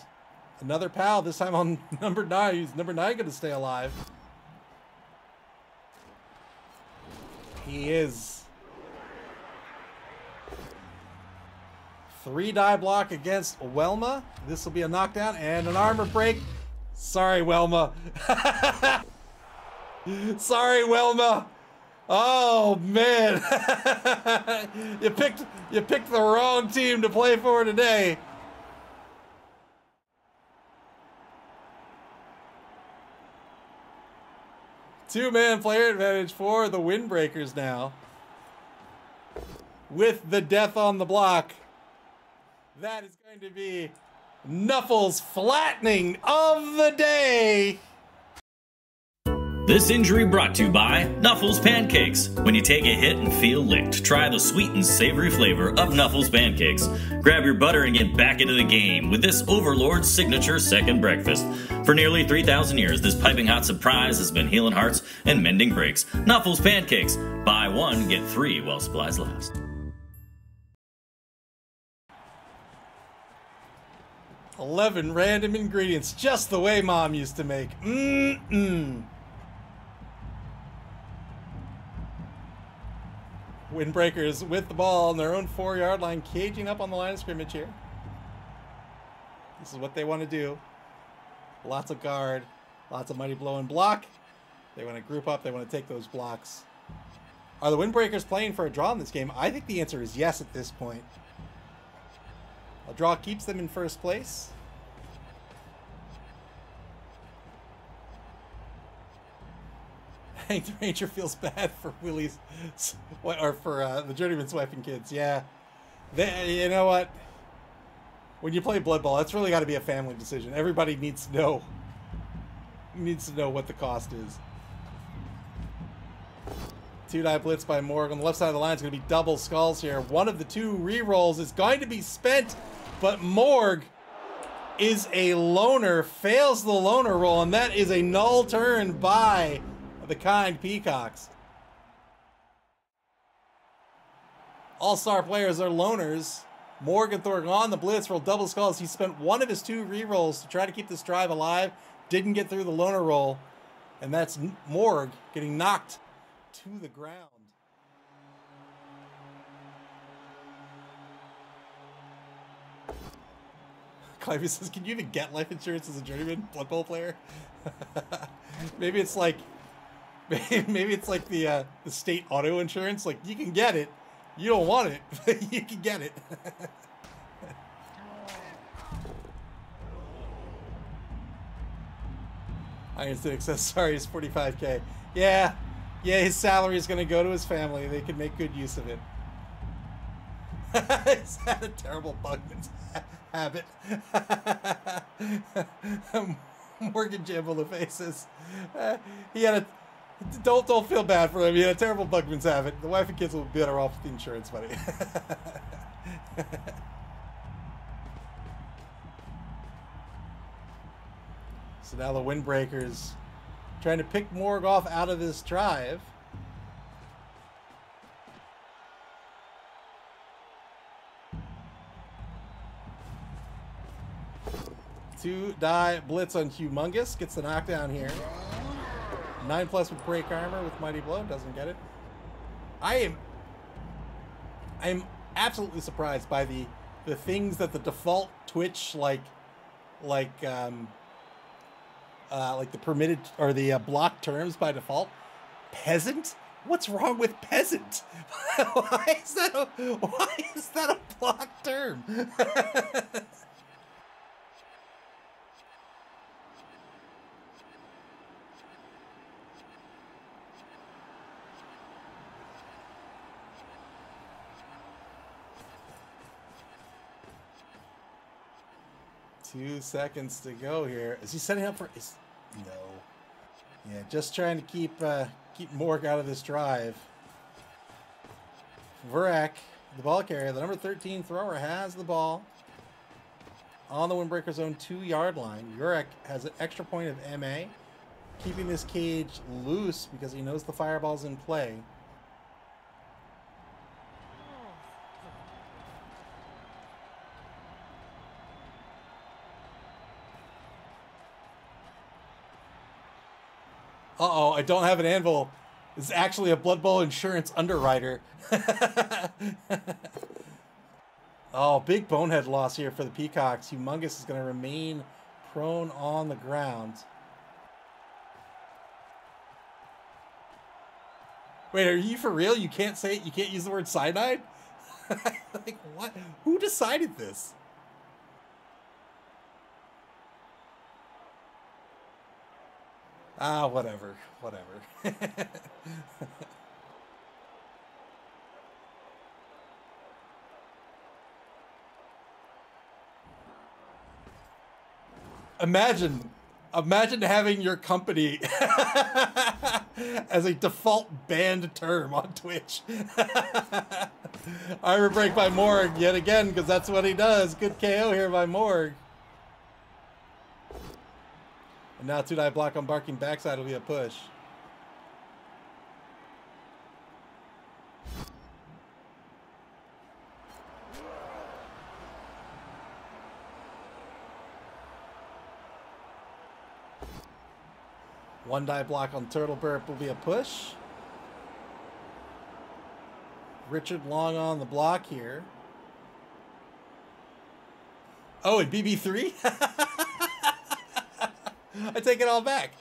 Another POW, this time on number 9. Who's number 9 going to stay alive? He is. 3-die block against Welma. This will be a knockdown and an armor break. Sorry, Welma. Sorry, Welma. Oh man. you picked the wrong team to play for today. Two-man player advantage for the Windbreakers now. With the death on the block. That is going to be Nuffle's flattening of the day. This injury brought to you by Nuffle's Pancakes. When you take a hit and feel licked, try the sweet and savory flavor of Nuffle's Pancakes. Grab your butter and get back into the game with this Overlord's signature second breakfast. For nearly 3,000 years, this piping hot surprise has been healing hearts and mending breaks. Nuffle's Pancakes. Buy 1, get 3 while supplies last. 11 random ingredients, just the way Mom used to make. Windbreakers with the ball on their own 4-yard line, caging up on the line of scrimmage here. This is what they want to do. Lots of guard, lots of mighty blow and block. They want to group up, they want to take those blocks. Are the Windbreakers playing for a draw in this game? I think the answer is yes at this point. A draw keeps them in first place. I think the Ranger feels bad for Willie's, or for the Journeyman's wife and kids. Yeah, you know what? When you play Blood Bowl, that's really got to be a family decision. Everybody needs to know. What the cost is. 2-die blitz by Morg. On the left side of the line is going to be double skulls here. One of the 2 re-rolls is going to be spent, but Morg is a loner, fails the loner roll, and that is a null turn by the kind Peacocks. All-star players are loners. Morgenthorpe on the blitz, rolled double skulls. He spent one of his 2 re-rolls to try to keep this drive alive. Didn't get through the loner roll. And that's Morg getting knocked to the ground. Clive says, can you even get life insurance as a Journeyman Blood Bowl player? Maybe it's like the state auto insurance. Like, you can get it. You don't want it, but you can get it. Iron Cynic says, sorry, it's 45K. Yeah, his salary is going to go to his family. They can make good use of it. He's had a terrible Bugman's habit. Morgan Jamble the faces. He had a... Don't feel bad for him. He had a terrible Bugman's habit. The wife and kids will be better off with the insurance money. So now the Windbreakers trying to pick Morg off out of this drive. 2-die blitz on Humongous. Gets the knockdown here. 9+ with break armor with Mighty Blow. Doesn't get it. I am absolutely surprised by the things that the default Twitch like the permitted or the block terms by default. Peasant? What's wrong with peasant? Why is that a block term? 2 seconds to go here. Is he setting up for? No. Yeah, just trying to keep Morg out of this drive. Vurak, the ball carrier, the number 13 thrower, has the ball on the Windbreakers' own 2-yard line. Vurak has an extra point of MA, keeping this cage loose because he knows the fireball's in play. Uh-oh, I don't have an anvil. It's actually a Blood Bowl insurance underwriter. Oh, big bonehead loss here for the Peacocks. Humongous is going to remain prone on the ground. Wait, are you for real? You can't say it? You can't use the word cyanide? Like, what? Who decided this? Ah, whatever. Imagine having your company as a default banned term on Twitch. Armor break by Morg yet again, because that's what he does. Good KO here by Morg. And now 2-die block on Barking backside will be a push. One die block on Turtle Burp will be a push. Richard Long on the block here. Oh, and BB3? I take it all back.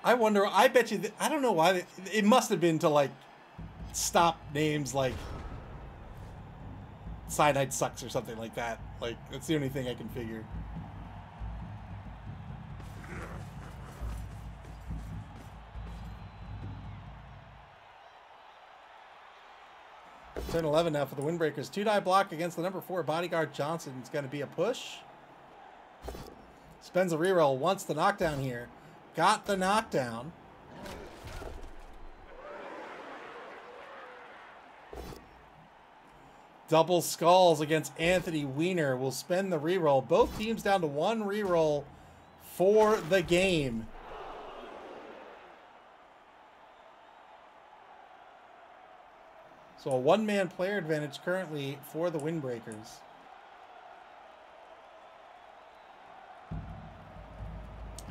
I wonder, I bet you, I don't know why, it must have been to like stop names like Cyanide Sucks or something like that. Like, that's the only thing I can figure. Turn 11 now for the Windbreakers. 2-die block against the number 4 Bodyguard Johnson. It's going to be a push. Spends a reroll. Wants the knockdown here. Got the knockdown. Double skulls against Anthony Weiner. Will spend the reroll. Both teams down to 1 reroll for the game. So a 1-man player advantage currently for the Windbreakers.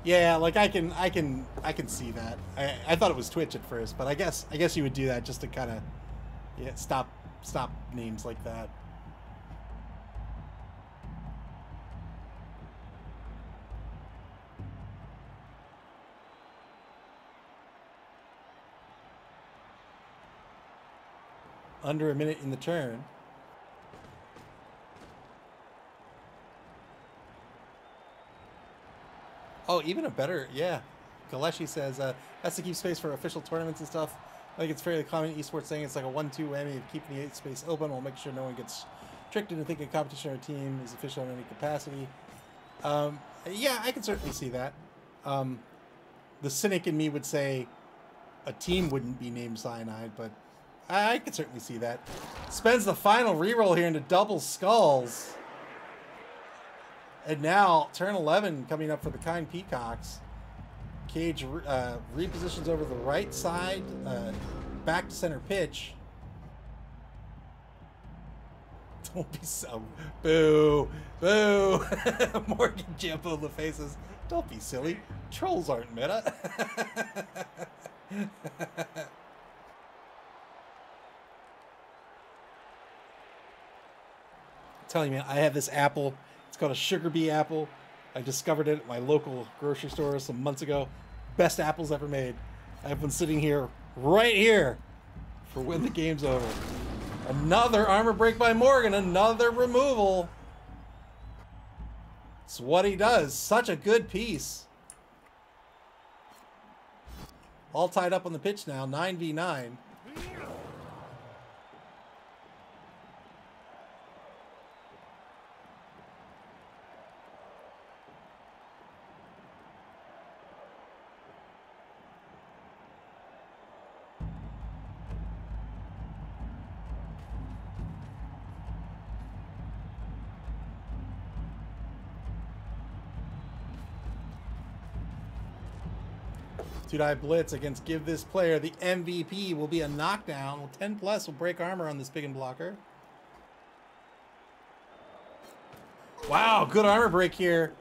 Yeah, like I can see that. I thought it was Twitch at first, but I guess you would do that just to kind of stop names like that. Under a minute in the turn. Oh, even a better, yeah. Galeshi says, has to keep space for official tournaments and stuff. I think it's fairly common in esports saying it's like a 1-2 whammy of keeping the 8 space open while making sure no one gets tricked into thinking competition or team is official in any capacity. Yeah, I can certainly see that. The cynic in me would say a team wouldn't be named Cyanide, but I can certainly see that. Spends the final reroll here into double skulls. And now, turn 11 coming up for the Kind Peacocks. Cage repositions over the right side, back to center pitch. Don't be so. Boo. Boo. Morgan Jimbo the faces. Don't be silly. Trolls aren't meta. I'm telling you, man, I have this apple. It's called a sugar bee apple. I discovered it at my local grocery store some months ago. Best apples ever made. I've been sitting here, right here, for when the game's over. Another armor break by Morgan. Another removal. It's what he does. Such a good piece. All tied up on the pitch now. 9v9. Two-die blitz against give this player the MVP will be a knockdown. Well, 10 plus will break armor on this big and blocker. Wow, good armor break here.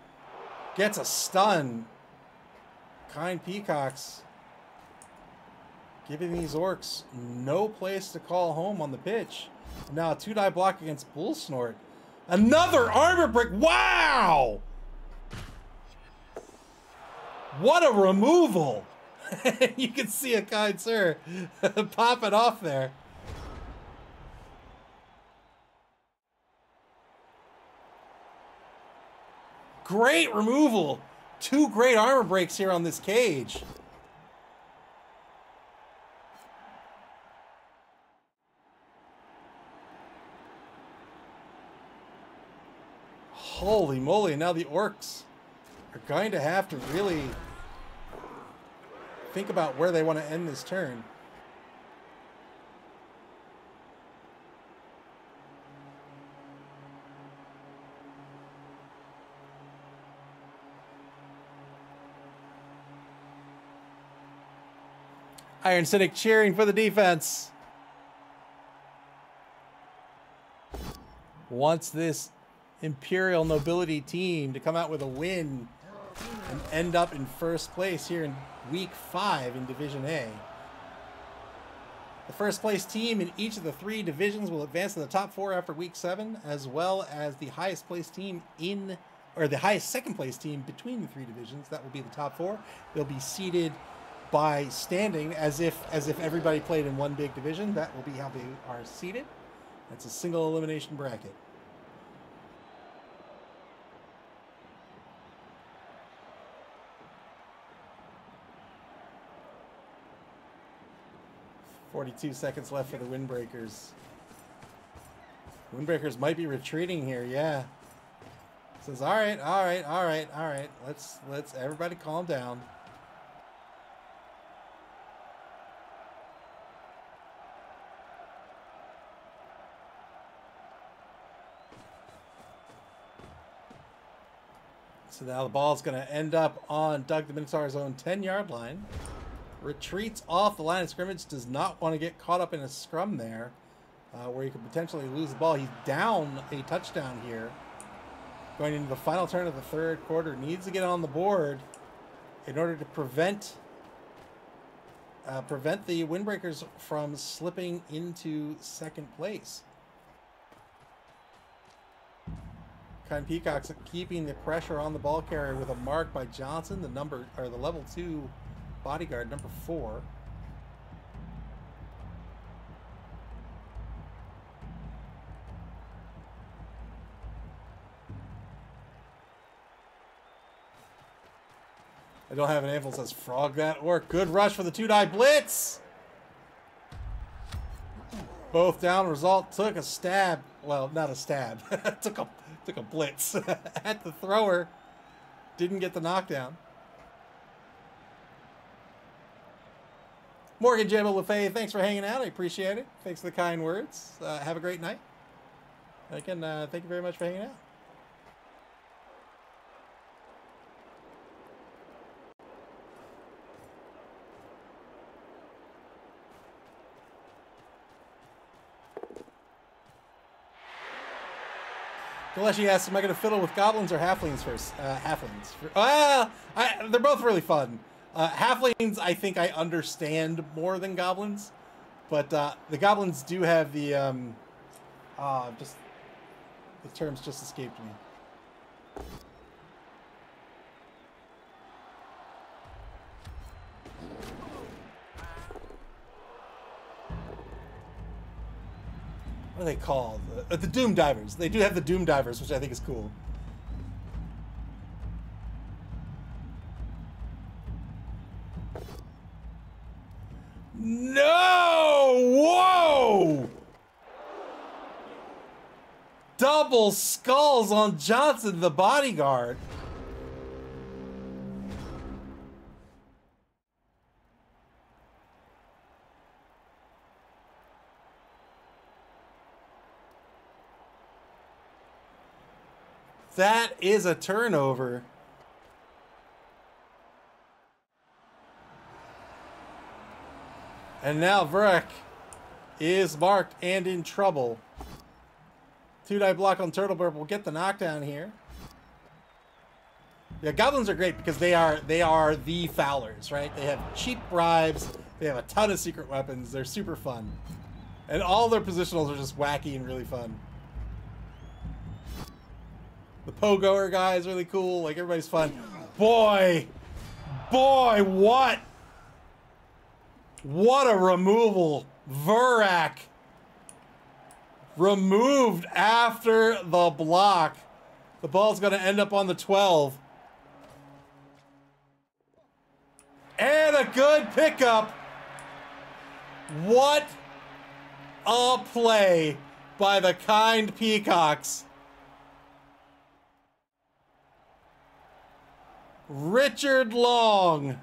Gets a stun. Kind Peacocks giving these orcs no place to call home on the pitch. Now a two-die block against Bull Snort. Another armor break. Wow! What a removal! You can see a kind sir pop it off there. Great removal. Two great armor breaks here on this cage. Holy moly, now the orcs are going to have to really think about where they want to end this turn. Iron Cynic cheering for the defense. Wants this Imperial Nobility team to come out with a win and end up in first place here in Week 5 in Division A. The first place team in each of the 3 divisions will advance to the top 4 after Week 7, as well as the highest place team in, or the highest second place team between the 3 divisions. That will be the top 4. They'll be seeded by standing as if everybody played in one big division. That will be how they are seeded. That's a single elimination bracket. .42 seconds left for the Windbreakers. Windbreakers might be retreating here, yeah. Says, all right. Let's everybody calm down. So now the ball's going to end up on Doug the Minotaur's own 10-yard line. Retreats off the line of scrimmage, does not want to get caught up in a scrum there, where he could potentially lose the ball. He's down a touchdown here. Going into the final turn of the third quarter, needs to get on the board in order to prevent the Windbreakers from slipping into second place. Kind Peacocks keeping the pressure on the ball carrier with a mark by Johnson, the level 2 bodyguard, number 4. I don't have an info that says frog that orc. Good rush for the two-die blitz. Both down. Result took a stab. Well, not a stab. took a blitz at the thrower. Didn't get the knockdown. Morgan Jebel LeFay, thanks for hanging out. I appreciate it. Thanks for the kind words. Have a great night. Again, thank you very much for hanging out. Gillespie asks, am I going to fiddle with goblins or halflings first? Halflings. Well, they're both really fun. Halflings, I think I understand more than goblins. But the goblins do have the... just... The terms just escaped me. What are they called? The Doom Divers. They do have the Doom Divers, which I think is cool. No! Whoa! Double skulls on Johnson, the bodyguard. That is a turnover. And now Vurak is marked and in trouble. 2-die block on Turtleburp will get the knockdown here. Yeah, goblins are great because they are the fowlers, right? They have cheap bribes. They have a ton of secret weapons. They're super fun. And all their positionals are just wacky and really fun. The Pogoer guy is really cool. Like, everybody's fun. Boy, what? What a removal. Vurak removed after the block. The ball's going to end up on the 12. And a good pickup. What a play by the kind Peacocks. Richard Long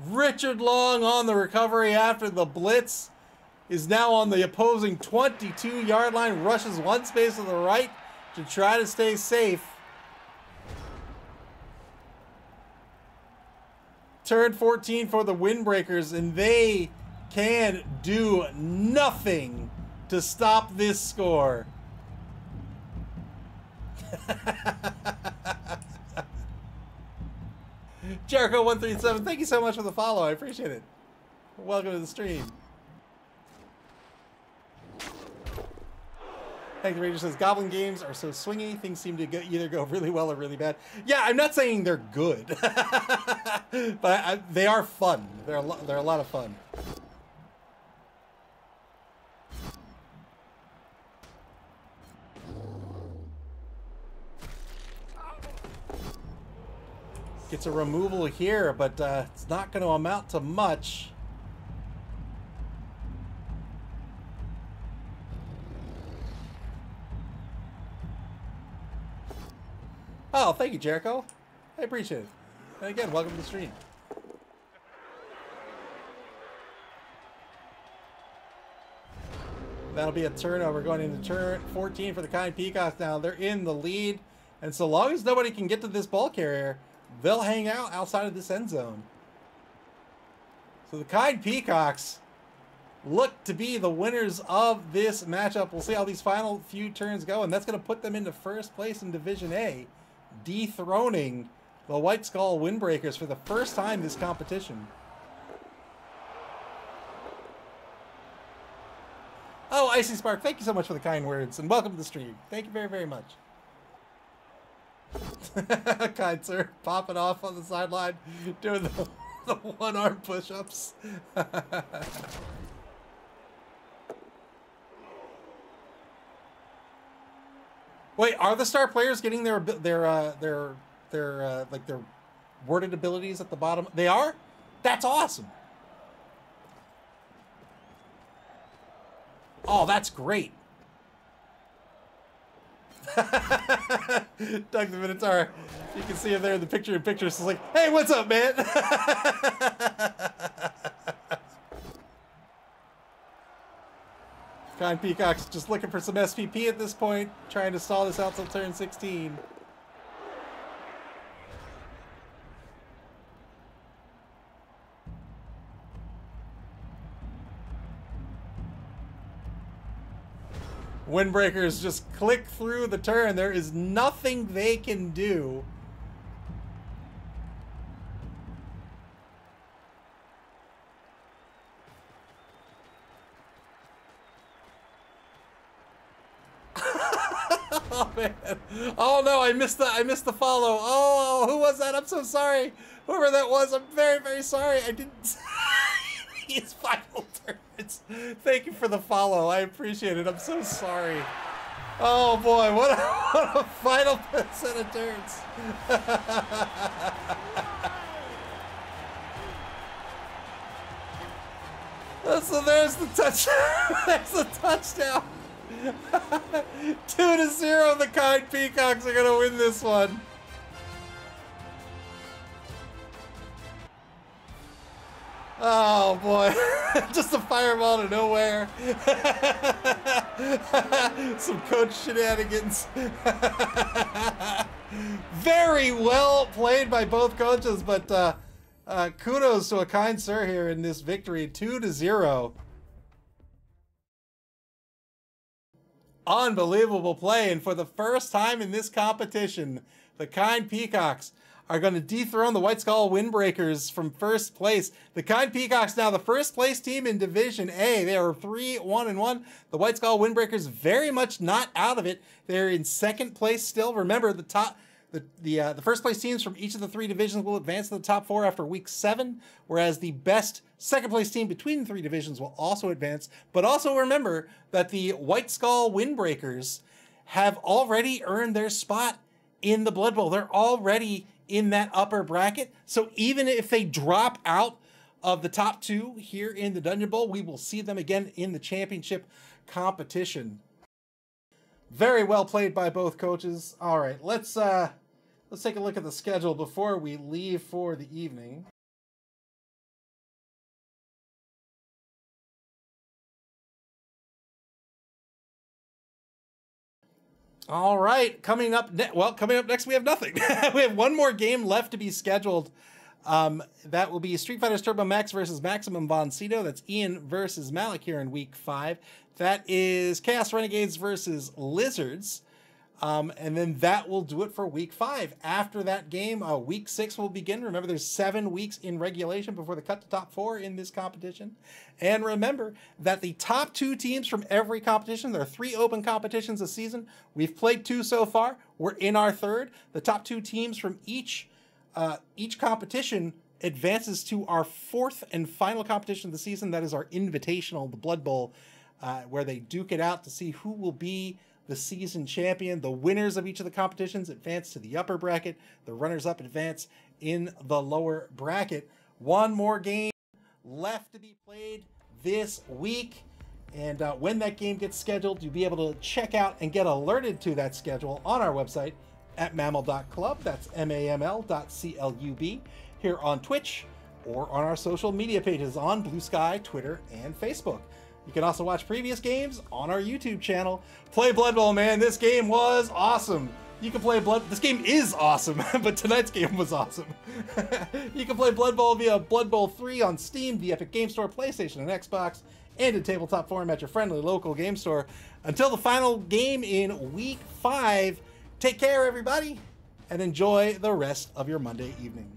on the recovery after the blitz is now on the opposing 22-yard line, rushes one space to the right to try to stay safe. Turn 14 for the Windbreakers, and they can do nothing to stop this score. Jericho137, thank you so much for the follow. I appreciate it. Welcome to the stream. Hank the Ranger says, Goblin games are so swingy. Things seem to either go really well or really bad. Yeah, I'm not saying they're good. But they are fun. They're a lot of fun. Gets a removal here, but it's not going to amount to much. Oh, thank you, Jericho. I appreciate it. And again, welcome to the stream. That'll be a turnover going into turn 14 for the kind Peacocks now. They're in the lead, and so long as nobody can get to this ball carrier, they'll hang out outside of this end zone. So the kind Peacocks look to be the winners of this matchup. We'll see how these final few turns go, and that's going to put them into first place in Division A, dethroning the White Skull Windbreakers for the first time this competition. Oh, Icy Spark, thank you so much for the kind words, and welcome to the stream. Thank you very, very much. Kind sir, popping off on the sideline, doing the one-arm push-ups. Wait, are the star players getting their worded abilities at the bottom? They are? That's awesome. Oh, that's great. Doug the Minotaur, you can see him there in the picture-in-picture. It's like, hey, what's up, man? Kind Peacocks just looking for some SPP at this point, trying to stall this out till turn 16. Windbreakers just click through the turn. There is nothing they can do. Oh man! Oh no! I missed the follow. Oh, who was that? I'm so sorry. Whoever that was, I'm very, very sorry. I didn't. His final turns. Thank you for the follow. I appreciate it. I'm so sorry. Oh boy, what a final set of turns. So there's the touch. There's the touchdown. 2-0. The kind Peacocks are gonna win this one. Oh boy, just a fireball to nowhere. Some coach shenanigans. Very well played by both coaches, but kudos to a kind sir here in this victory, 2-0. Unbelievable play, and for the first time in this competition, the kind Peacocks are going to dethrone the White Skull Windbreakers from first place. The kind Peacocks now the first place team in Division A. They are 3-1-1. The White Skull Windbreakers very much not out of it. They're in second place still. Remember, the first place teams from each of the three divisions will advance to the top 4 after week 7, whereas the best second place team between the three divisions will also advance. But also remember that the White Skull Windbreakers have already earned their spot in the Blood Bowl. They're already in that upper bracket. So even if they drop out of the top 2 here in the Dungeon Bowl, we will see them again in the championship competition. Very well played by both coaches. All right, let's take a look at the schedule before we leave for the evening. All right, coming up next we have nothing. We have one more game left to be scheduled. That will be Street Fighter Turbo Max versus Maximum Von Cedo. That's Ian versus Malik here in week 5. That is Chaos Renegades versus Lizards. And then that will do it for week 5. After that game, week 6 will begin. Remember, there's 7 weeks in regulation before the cut to top 4 in this competition. And remember that the top 2 teams from every competition, there are 3 open competitions this season. We've played 2 so far. We're in our 3rd. The top 2 teams from each competition advances to our 4th and final competition of the season. That is our Invitational, the Blood Bowl, where they duke it out to see who will be the season champion. The winners of each of the competitions advance to the upper bracket. The runners-up advance in the lower bracket. One more game left to be played this week. And when that game gets scheduled, you'll be able to check out and get alerted to that schedule on our website at maml.club. That's maml.club here on Twitch or on our social media pages on Blue Sky, Twitter, and Facebook. You can also watch previous games on our YouTube channel. Play Blood Bowl, man. This game was awesome. You can play This game is awesome, but tonight's game was awesome. You can play Blood Bowl via Blood Bowl 3 on Steam, the Epic Game Store, PlayStation, and Xbox, and in tabletop form at your friendly local game store. Until the final game in week 5, take care, everybody, and enjoy the rest of your Monday evening.